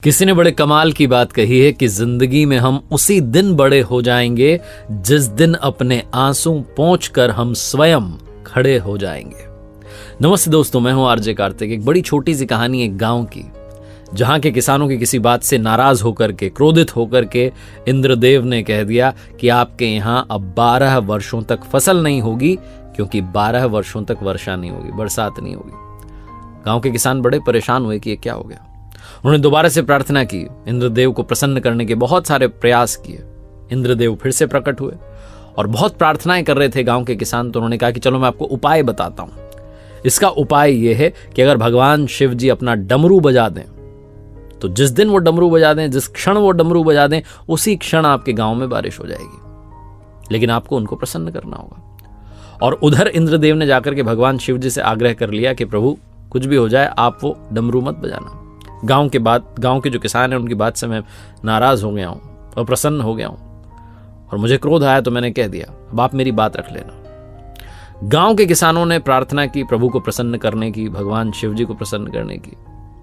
किसी ने बड़े कमाल की बात कही है कि जिंदगी में हम उसी दिन बड़े हो जाएंगे जिस दिन अपने आंसू पोंछकर हम स्वयं खड़े हो जाएंगे। नमस्ते दोस्तों, मैं हूं आरजे कार्तिक। एक बड़ी छोटी सी कहानी एक गांव की, जहां के किसानों की किसी बात से नाराज होकर के, क्रोधित होकर के इंद्रदेव ने कह दिया कि आपके यहां अब 12 वर्षों तक फसल नहीं होगी, क्योंकि 12 वर्षों तक वर्षा नहीं होगी, बरसात नहीं होगी। गांव के किसान बड़े परेशान हुए कि ये क्या हो गया। उन्होंने दोबारा से प्रार्थना की, इंद्रदेव को प्रसन्न करने के बहुत सारे प्रयास किए। इंद्रदेव फिर से प्रकट हुए और बहुत प्रार्थनाएं कर रहे थे गांव के किसान। तो उन्होंने कहा कि चलो मैं आपको उपाय बताता हूं। इसका उपाय यह है कि अगर भगवान शिव जी अपना डमरू बजा दें, तो जिस दिन वो डमरू बजा दें, जिस क्षण वो डमरू बजा दें, उसी क्षण आपके गांव में बारिश हो जाएगी। लेकिन आपको उनको प्रसन्न करना होगा। और उधर इंद्रदेव ने जाकर के भगवान शिव जी से आग्रह कर लिया कि प्रभु, कुछ भी हो जाए, आप वो डमरू मत बजाना। गांव के जो किसान हैं उनकी बात से मैं नाराज हो गया हूं और प्रसन्न हो गया हूं और मुझे क्रोध आया, तो मैंने कह दिया अब आप मेरी बात रख लेना। गांव के किसानों ने प्रार्थना की प्रभु को प्रसन्न करने की, भगवान शिव जी को प्रसन्न करने की।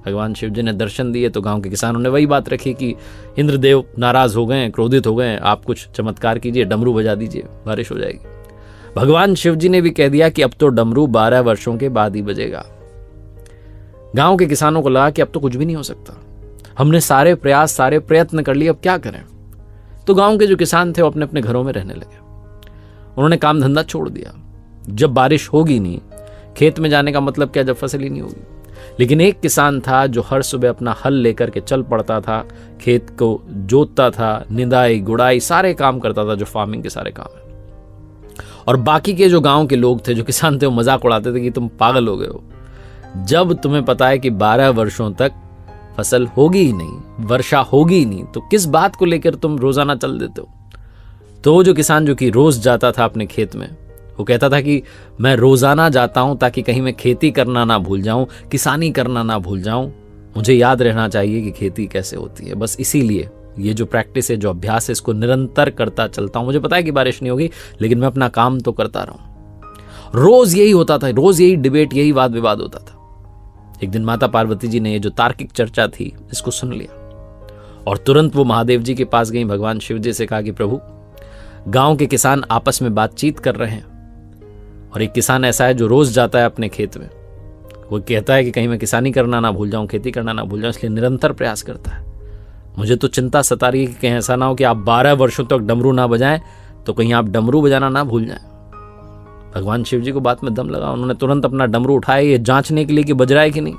भगवान शिव जी ने दर्शन दिए तो गांव के किसानों ने वही बात रखी कि इंद्रदेव नाराज हो गए, क्रोधित हो गए, आप कुछ चमत्कार कीजिए, डमरू बजा दीजिए, बारिश हो जाएगी। भगवान शिव जी ने भी कह दिया कि अब तो डमरू 12 वर्षों के बाद ही बजेगा। गांव के किसानों को लगा कि अब तो कुछ भी नहीं हो सकता, हमने सारे प्रयत्न कर लिए, अब क्या करें। तो गांव के जो किसान थे वो अपने अपने घरों में रहने लगे। उन्होंने काम धंधा छोड़ दिया। जब बारिश होगी नहीं, खेत में जाने का मतलब क्या, जब फसल ही नहीं होगी। लेकिन एक किसान था जो हर सुबह अपना हल लेकर के चल पड़ता था, खेत को जोतता था, निदाई गुड़ाई सारे काम करता था, जो फार्मिंग के सारे काम है। और बाकी के जो गांव के लोग थे, जो किसान थे, वो मजाक उड़ाते थे कि तुम पागल हो गए हो। जब तुम्हें पता है कि 12 वर्षों तक फसल होगी ही नहीं, वर्षा होगी ही नहीं, तो किस बात को लेकर तुम रोजाना चल देते हो। तो जो किसान जो कि रोज जाता था अपने खेत में, वो कहता था कि मैं रोजाना जाता हूं ताकि कहीं मैं खेती करना ना भूल जाऊं, किसानी करना ना भूल जाऊं। मुझे याद रहना चाहिए कि खेती कैसे होती है। बस इसीलिए ये जो प्रैक्टिस है, जो अभ्यास है, इसको निरंतर करता चलता हूं। मुझे पता है कि बारिश नहीं होगी, लेकिन मैं अपना काम तो करता रहूं। रोज यही होता था, रोज यही डिबेट, यही वाद विवाद होता था। एक दिन माता पार्वती जी ने ये जो तार्किक चर्चा थी, इसको सुन लिया और तुरंत वो महादेव जी के पास गई। भगवान शिव जी से कहा कि प्रभु, गांव के किसान आपस में बातचीत कर रहे हैं और एक किसान ऐसा है जो रोज जाता है अपने खेत में। वो कहता है कि कहीं मैं किसानी करना ना भूल जाऊं, खेती करना ना भूल जाऊं, इसलिए निरंतर प्रयास करता है। मुझे तो चिंता सता रही है कि कहीं ऐसा ना हो कि आप 12 वर्षों तक डमरू ना बजाएं, तो कहीं आप डमरू बजाना ना भूल जाएं। भगवान शिव जी को बात में दम लगा। उन्होंने तुरंत अपना डमरू उठाया, ये जांचने के लिए कि बज रहा है कि नहीं।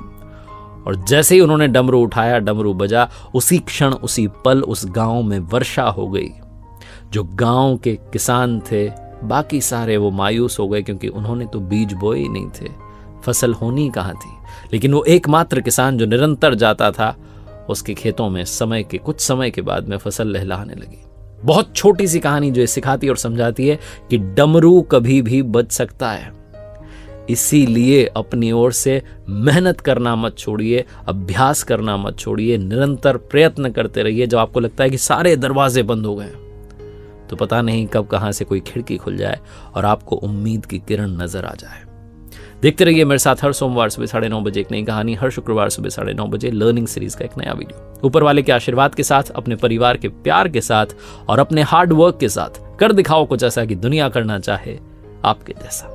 और जैसे ही उन्होंने डमरू उठाया, डमरू बजा, उसी क्षण, उसी पल उस गांव में वर्षा हो गई। जो गांव के किसान थे, बाकी सारे वो मायूस हो गए, क्योंकि उन्होंने तो बीज बोए ही नहीं थे, फसल होनी कहां थी। लेकिन वो एकमात्र किसान जो निरंतर जाता था, उसके खेतों में कुछ समय के बाद में फसल लहलहाने लगी। बहुत छोटी सी कहानी जो ये सिखाती और समझाती है कि डमरू कभी भी बज सकता है। इसीलिए अपनी ओर से मेहनत करना मत छोड़िए, अभ्यास करना मत छोड़िए, निरंतर प्रयत्न करते रहिए। जब आपको लगता है कि सारे दरवाजे बंद हो गए, तो पता नहीं कब कहां से कोई खिड़की खुल जाए और आपको उम्मीद की किरण नजर आ जाए। देखते रहिए मेरे साथ हर सोमवार सुबह 9:30 बजे एक नई कहानी, हर शुक्रवार सुबह 9:30 बजे लर्निंग सीरीज का एक नया वीडियो। ऊपर वाले के आशीर्वाद के साथ, अपने परिवार के प्यार के साथ और अपने हार्ड वर्क के साथ कर दिखाओ कुछ ऐसा कि दुनिया करना चाहे आपके जैसा।